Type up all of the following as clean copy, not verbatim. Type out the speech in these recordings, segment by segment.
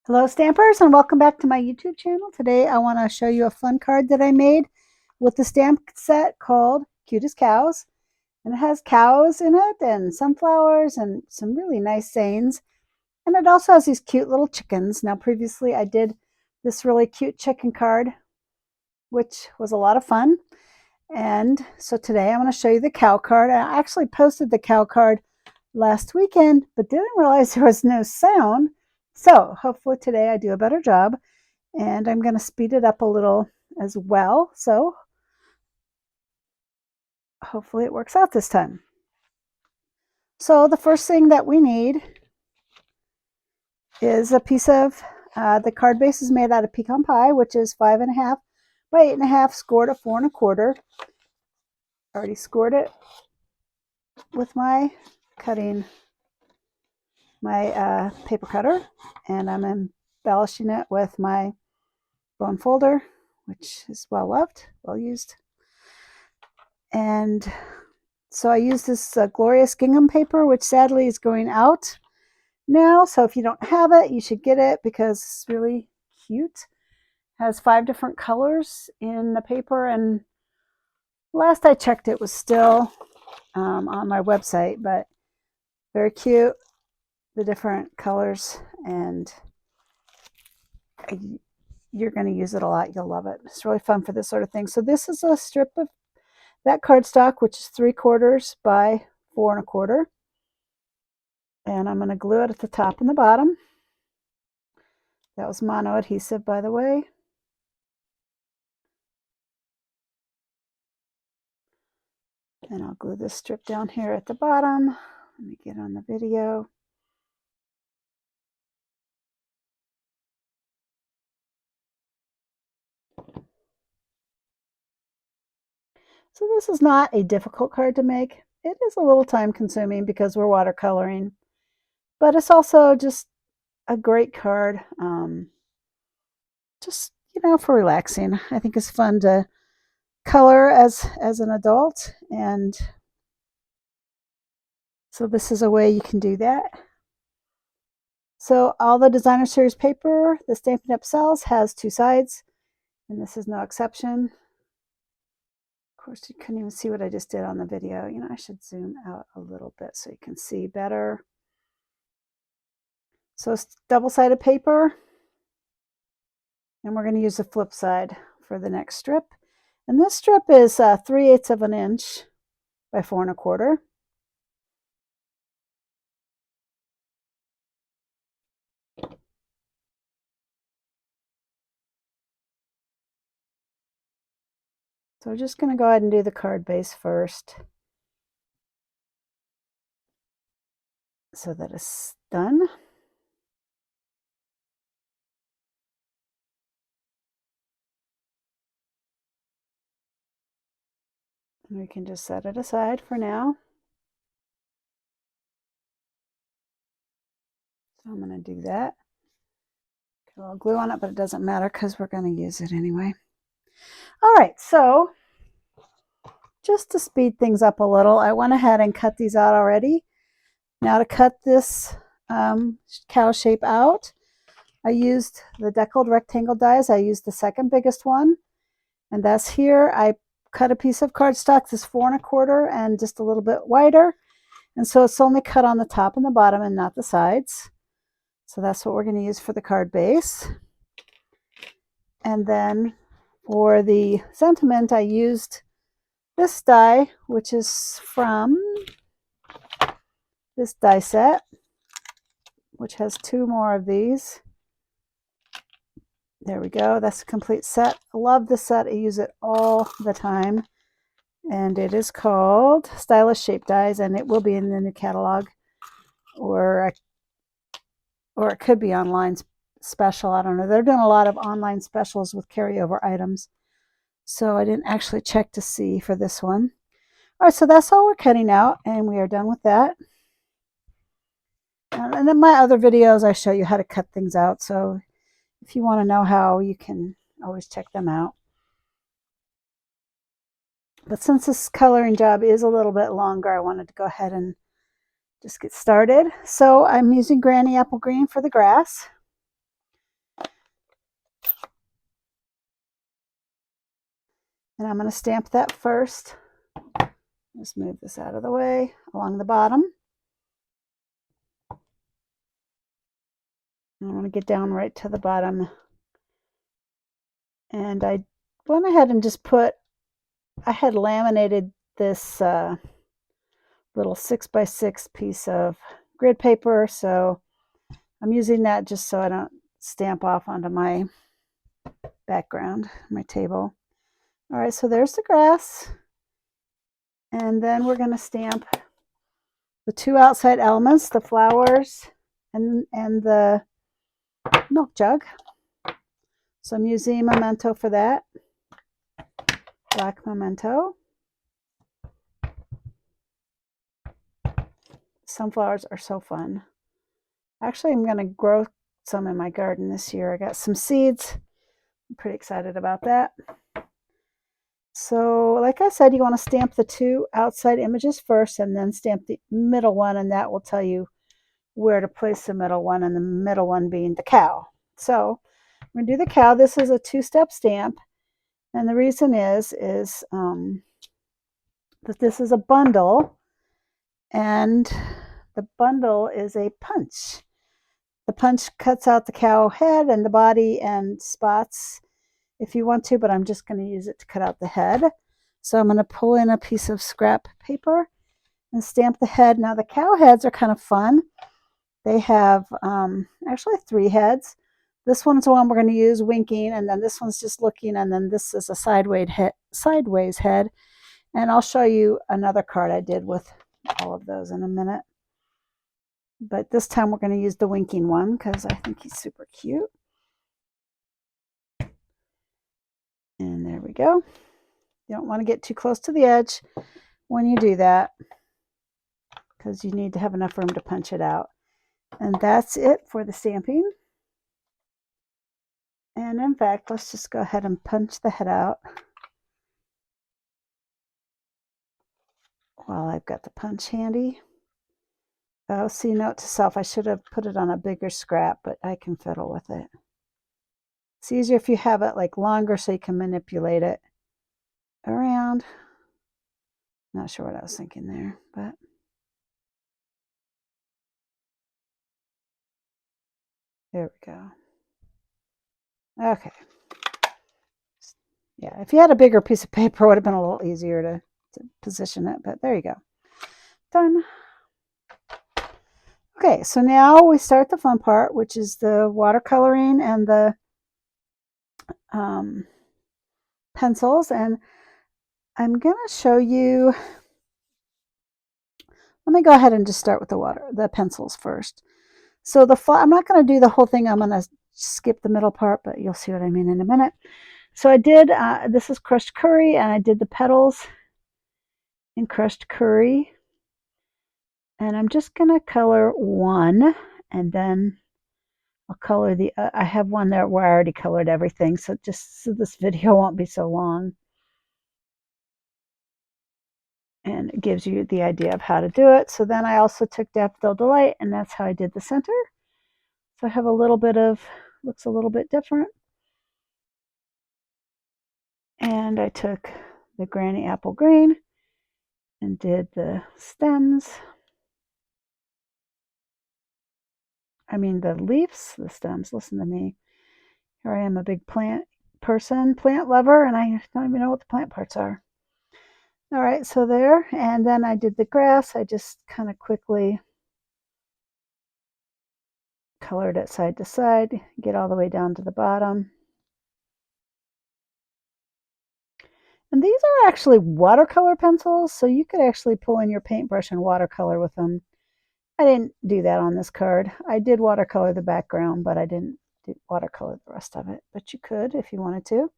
Hello Stampers and welcome back to my YouTube channel. Today I want to show you a fun card that I made with the stamp set called Cutest Cows. And it has cows in it and sunflowers and some really nice sayings. And it also has these cute little chickens. Now previously I did this really cute chicken card, which was a lot of fun. And so today I'm going to show you the cow card. I actually posted the cow card last weekend, but didn't realize there was no sound. So hopefully today I do a better job, and I'm going to speed it up a little as well. So hopefully it works out this time. So the first thing that we need is a piece of, the card base is made out of pecan pie, which is 5.5 by 8.5, scored at 4 1/4. Already scored it with my paper cutter, and I'm embellishing it with my bone folder, which is well loved, well used. And so I use this glorious gingham paper, which sadly is going out now. So if you don't have it, you should get it because it's really cute. It has 5 different colors in the paper, and last I checked it was still on my website, but very cute, the different colors, and you're going to use it a lot. You'll love it. It's really fun for this sort of thing. So this is a strip of that cardstock, which is 3/4 by 4 1/4. And I'm going to glue it at the top and the bottom. That was mono adhesive, by the way. And I'll glue this strip down here at the bottom. Let me get on the video. So this is not a difficult card to make. It is a little time consuming because we're watercoloring, but it's also just a great card. Just, for relaxing. I think it's fun to color as an adult, and so this is a way you can do that. So all the designer series paper, the Stampin' Up! Sells, has 2 sides, and this is no exception. Of course, you couldn't even see what I just did on the video. I should zoom out a little bit so you can see better. So it's double-sided paper, and we're going to use the flip side for the next strip. And this strip is 3/8 of an inch by 4 1/4. So we're just going to go ahead and do the card base first so that it's done. And we can just set it aside for now. So I'm going to do that. Got a little glue on it, but it doesn't matter because we're going to use it anyway. All right, so just to speed things up a little, I went ahead and cut these out already. Now to cut this cow shape out, I used the deckled rectangle dies. I used the second biggest one, and that's here. I cut a piece of cardstock that's 4 1/4 and just a little bit wider, and so it's only cut on the top and the bottom and not the sides. So that's what we're going to use for the card base. And then for the sentiment, I used this die, which is from this die set, which has 2 more of these. There we go. That's a complete set. I love this set. I use it all the time. And it is called Stylish Shape Dies, and it will be in the new catalog, or it could be online special. I don't know. They're doing a lot of online specials with carryover items. So I didn't actually check to see for this one. All right, so that's all we're cutting out, and we are done with that. And in my other videos, I show you how to cut things out. So if you want to know how, you can always check them out. But since this coloring job is a little bit longer, I wanted to go ahead and just get started. So I'm using Granny Apple Green for the grass. And I'm going to stamp that first. Just move this out of the way along the bottom. I want to get down right to the bottom. And I went ahead and just I had laminated this little 6x6 piece of grid paper, so I'm using that just so I don't stamp off onto my background, my table. All right, so there's the grass. And then we're going to stamp the two outside elements, the flowers and the milk jug. So I'm using Memento for that, black Memento. Sunflowers are so fun. Actually, I'm going to grow some in my garden this year. I got some seeds. I'm pretty excited about that. So like I said, you want to stamp the two outside images first and then stamp the middle one, and that will tell you where to place the middle one, and the middle one being the cow. So I'm going to do the cow. This is a two-step stamp, and the reason is that this is a bundle, and the bundle is a punch. The punch cuts out the cow head and the body and spots if you want to, but I'm just going to use it to cut out the head. So I'm going to pull in a piece of scrap paper and stamp the head. Now the cow heads are kind of fun. They have actually 3 heads. This one's the one we're going to use winking, and then this one's just looking, and then this is a sideways head. And I'll show you another card I did with all of those in a minute. But this time we're going to use the winking one because I think he's super cute. And there we go. You don't want to get too close to the edge when you do that because you need to have enough room to punch it out. And that's it for the stamping. And in fact, let's just go ahead and punch the head out while I've got the punch handy. Oh, see, note to self, I should have put it on a bigger scrap, but I can fiddle with it. It's easier if you have it like longer so you can manipulate it around. Not sure what I was thinking there, but there we go. Okay. Yeah, if you had a bigger piece of paper, it would have been a little easier to position it, but there you go. Done. Okay, so now we start the fun part, which is the watercoloring and the pencils. And I'm going to show you, let me go ahead and just start with the pencils first. So I'm not going to do the whole thing. I'm going to skip the middle part, but you'll see what I mean in a minute. So I did, this is crushed curry, and I did the petals in crushed curry. And I'm just going to color one, and then I'll color I have one there where I already colored everything, so just so this video won't be so long. And it gives you the idea of how to do it. So then I also took Daffodil Delight, and that's how I did the center. So I have a little bit of, looks a little bit different. And I took the Granny Apple Green and did the stems. I mean the leaves, the stems, listen to me. Here I am, a big plant person, plant lover, and I don't even know what the plant parts are. All right, so there, and then I did the grass. I just kind of quickly colored it side to side, get all the way down to the bottom. And these are actually watercolor pencils, so you could actually pull in your paintbrush and watercolor with them. I didn't do that on this card. I did watercolor the background, but I didn't watercolor the rest of it. But you could if you wanted to.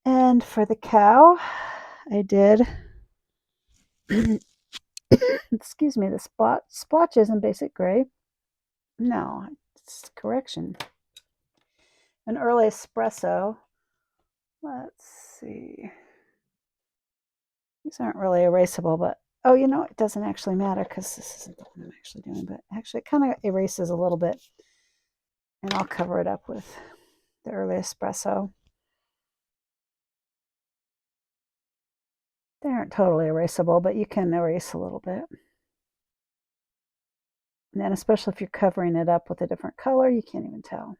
And for the cow, I did, excuse me, the splotches in basic gray. No, it's correction. An early espresso. Let's see. These aren't really erasable, but oh, you know, it doesn't actually matter because this isn't the one I'm actually doing, but actually it kind of erases a little bit. And I'll cover it up with the early espresso. They aren't totally erasable, but you can erase a little bit. And then especially if you're covering it up with a different color, you can't even tell.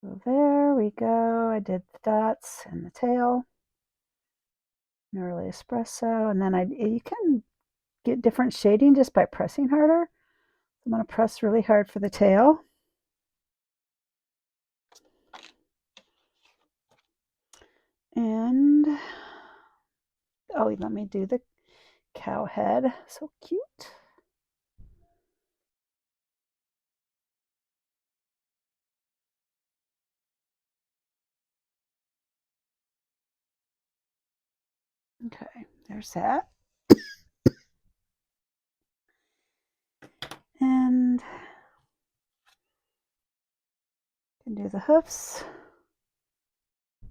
So there we go. I did the dots and the tail. Early espresso. And then you can get different shading just by pressing harder. I'm going to press really hard for the tail. And, oh, let me do the cow head. So cute. Okay, there's that. And can do the hoofs.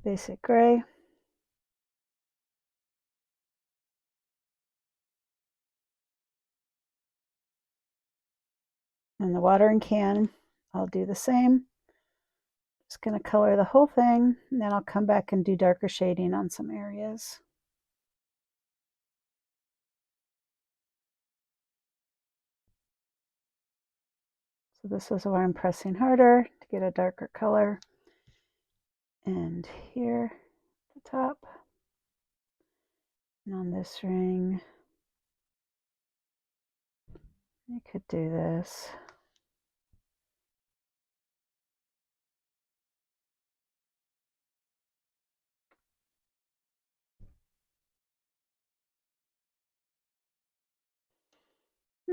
Basic gray. And the watering can, I'll do the same. Just going to color the whole thing, and then I'll come back and do darker shading on some areas. So this is where I'm pressing harder to get a darker color. And here at the top. And on this ring, I could do this.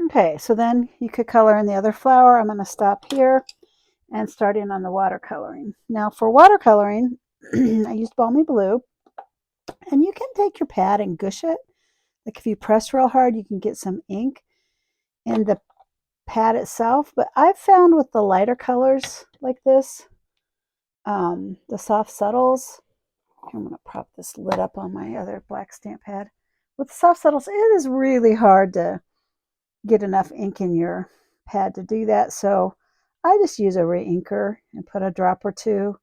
Okay, so then you could color in the other flower. I'm going to stop here and start in on the watercoloring. Now for watercoloring, I used Balmy Blue, and you can take your pad and gush it. Like if you press real hard, you can get some ink in the pad itself. But I've found with the lighter colors like this, the soft subtles, I'm going to prop this lid up on my other black stamp pad. With the soft subtles, it is really hard to get enough ink in your pad to do that. So I just use a re-inker and put a drop or two.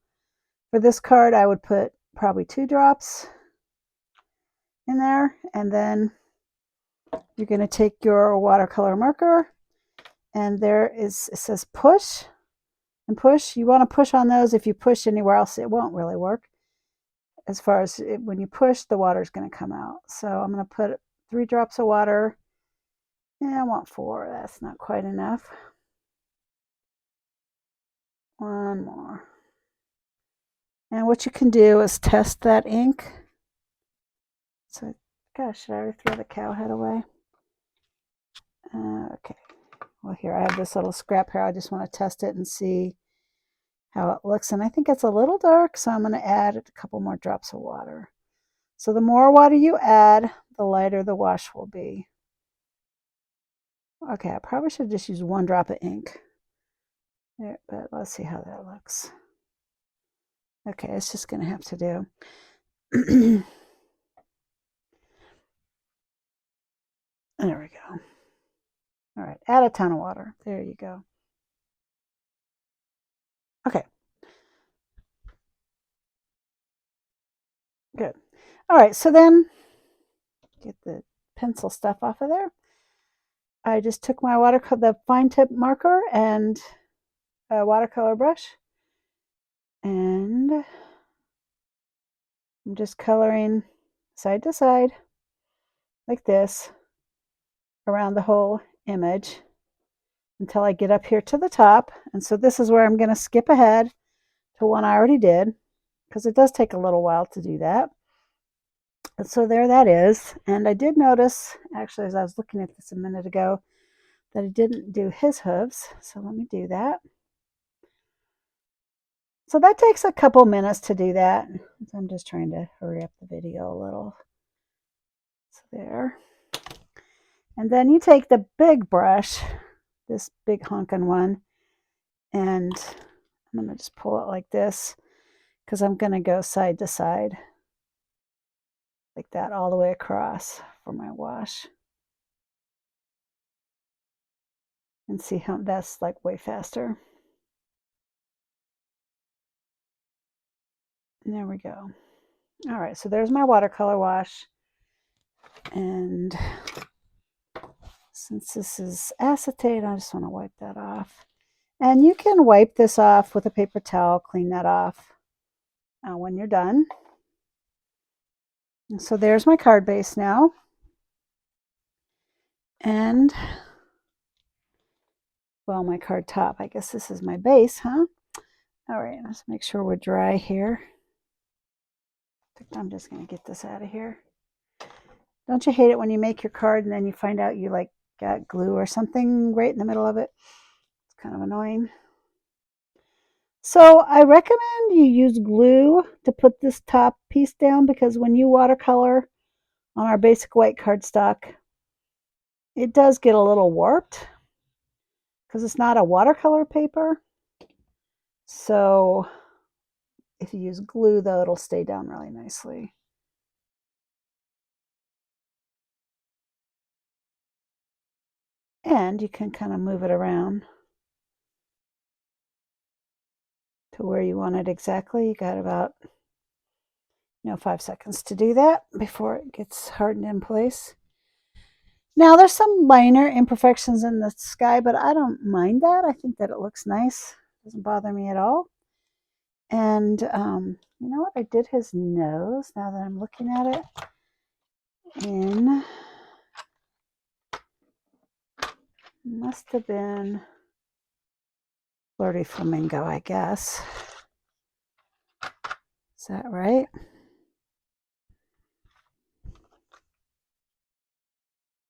For this card, I would put probably 2 drops in there. And then you're going to take your watercolor marker, and it says push and push. You want to push on those. If you push anywhere else, it won't really work. As far as when you push, the water is going to come out. So I'm going to put 3 drops of water. Yeah, I want 4. That's not quite enough. 1 more. And what you can do is test that ink. So, gosh, should I already throw the cow head away? Okay. Well, here, I have this little scrap here. I just want to test it and see how it looks. And I think it's a little dark, so I'm going to add a couple more drops of water. So the more water you add, the lighter the wash will be. Okay, I probably should just use 1 drop of ink. There, but let's see how that looks. Okay, it's just going to have to do. There we go. All right, add a ton of water. There you go. Okay. Good. All right, so then get the pencil stuff off of there. I just took my the fine tip marker and a watercolor brush, and I'm just coloring side to side like this around the whole image until I get up here to the top. And so this is where I'm going to skip ahead to one I already did, because it does take a little while to do that. And so there that is. And I did notice, actually, as I was looking at this a minute ago, that I didn't do his hooves. So let me do that. So that takes a couple minutes to do that. I'm just trying to hurry up the video a little. So there. And then you take the big brush, this big honking one, and I'm going to just pull it like this, because I'm going to go side to side like that all the way across for my wash. And see how that's like way faster. There we go. All right, so there's my watercolor wash. And since this is acetate, I just want to wipe that off. And you can wipe this off with a paper towel, clean that off when you're done. And so there's my card base now. And, well, my card top. I guess this is my base, huh? All right, let's make sure we're dry here. I'm just going to get this out of here. Don't you hate it when you make your card and then you find out you like got glue or something right in the middle of it? It's kind of annoying. So I recommend you use glue to put this top piece down, because when you watercolor on our basic white cardstock, it does get a little warped because it's not a watercolor paper. So if you use glue, though, it'll stay down really nicely. And you can kind of move it around to where you want it exactly. You got about 5 seconds to do that before it gets hardened in place. Now there's some minor imperfections in the sky, but I don't mind that. I think that it looks nice. It doesn't bother me at all. And you know what? I did his nose now that I'm looking at it in, must have been Flirty Flamingo, I guess. Is that right?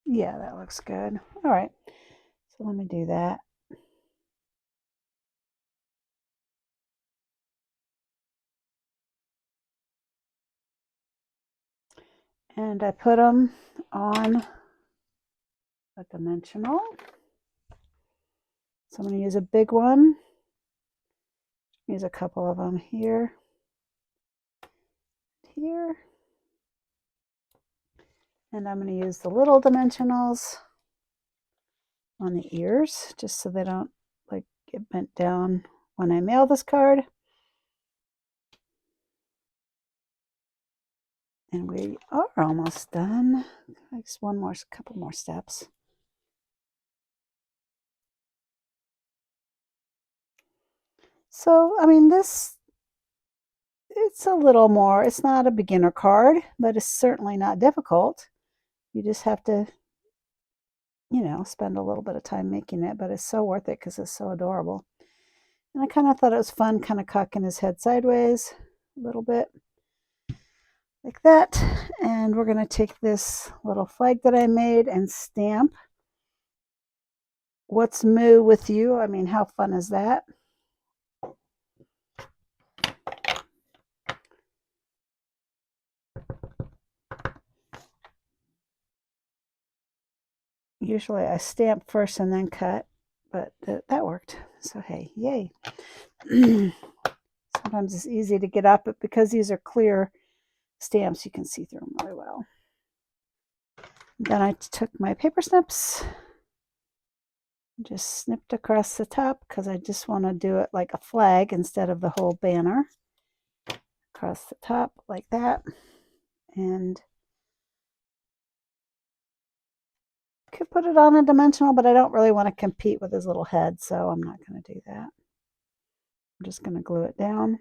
Yeah, that looks good. All right, so let me do that. And I put them on a dimensional. So I'm going to use a big one. Use a couple of them here. Here. And I'm going to use the little dimensionals on the ears, just so they don't like get bent down when I mail this card. And we are almost done. Just couple more steps. So, I mean, it's a little more, it's not a beginner card, but it's certainly not difficult. You just have to, spend a little bit of time making it, but it's so worth it because it's so adorable. And I kind of thought it was fun, kind of cocking his head sideways a little bit like that. And we're going to take this little flag that I made and stamp "What's Moo with you?" I mean, how fun is that? Usually I stamp first and then cut, but that worked. So hey, yay. Sometimes it's easy to get up, but because these are clear stamps, you can see through them really well. Then I took my paper snips, just snipped across the top because I just want to do it like a flag instead of the whole banner. Across the top like that. And could put it on a dimensional, but I don't really want to compete with his little head, so I'm not going to do that. I'm just going to glue it down.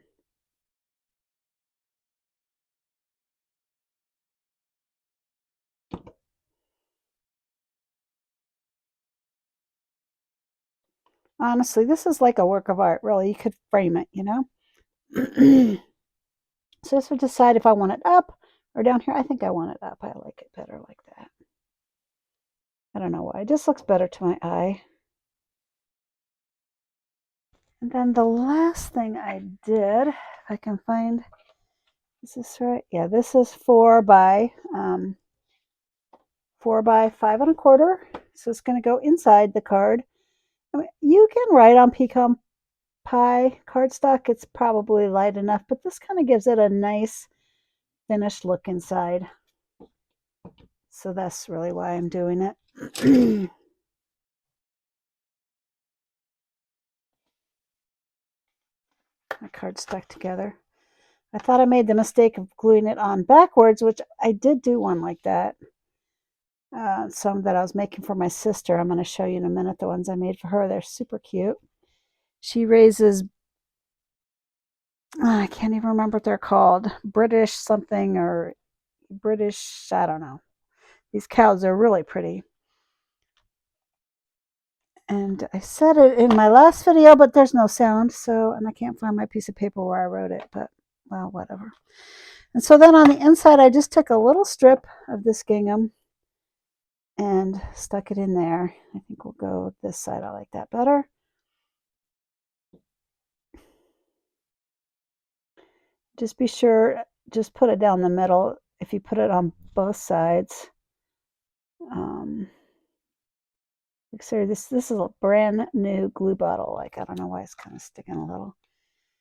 Honestly, this is like a work of art, really. You could frame it, So this would decide if I want it up or down here. I think I want it up. I like it better like that. I don't know why. It just looks better to my eye. And then the last thing I did, if I can find, is this right? Yeah, this is 4 by 5 1/4. So it's going to go inside the card. I mean, you can write on pecan pie cardstock. It's probably light enough, but this kind of gives it a nice finished look inside. So that's really why I'm doing it. My card's stuck together. I thought I made the mistake of gluing it on backwards, which I did do one like that. Some that I was making for my sister. I'm going to show you in a minute the ones I made for her. They're super cute. She raises, I can't even remember what they're called, British something or British, I don't know. These cows are really pretty. And I said it in my last video, but there's no sound, so, and I can't find my piece of paper where I wrote it, but, well, whatever. And so then on the inside, I just took a little strip of this gingham and stuck it in there. I think we'll go this side. I like that better. Just be sure, just put it down the middle. If you put it on both sides, like, sorry, this is a brand new glue bottle. Like, I don't know why it's kind of sticking a little.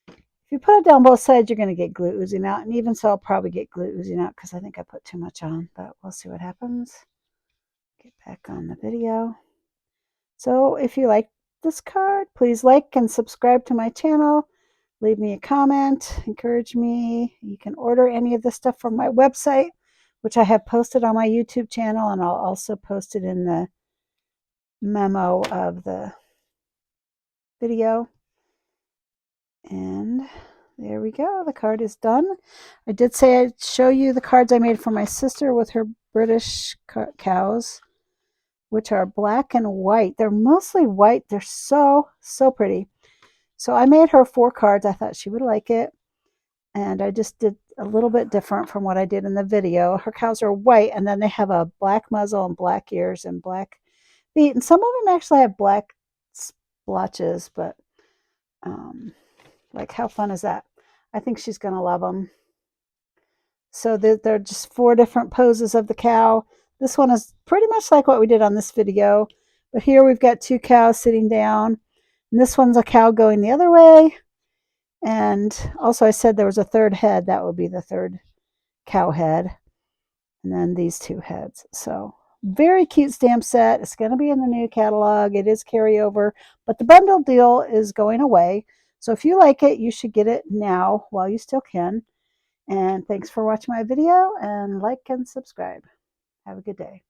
If you put it down both sides, you're going to get glue oozing out. And even so, I'll probably get glue oozing out because I think I put too much on. But we'll see what happens. Get back on the video. So if you like this card, please like and subscribe to my channel. Leave me a comment. Encourage me. You can order any of this stuff from my website, which I have posted on my YouTube channel. And I'll also post it in the memo of the video. And there we go. The card is done. I did say I'd show you the cards I made for my sister with her British cows, which are black and white. They're mostly white. They're so, so pretty. So I made her 4 cards. I thought she would like it. And I just did a little bit different from what I did in the video. Her cows are white, and then they have a black muzzle and black ears and black feet. And some of them actually have black splotches, but like, how fun is that? I think she's going to love them. So they're just 4 different poses of the cow. This one is pretty much like what we did on this video. But here we've got 2 cows sitting down. And this one's a cow going the other way. And also I said there was a 3rd head. That would be the 3rd cow head. And then these 2 heads. So very cute stamp set. It's going to be in the new catalog. It is carryover. But the bundle deal is going away. So if you like it, you should get it now while you still can. And thanks for watching my video, and like and subscribe. Have a good day.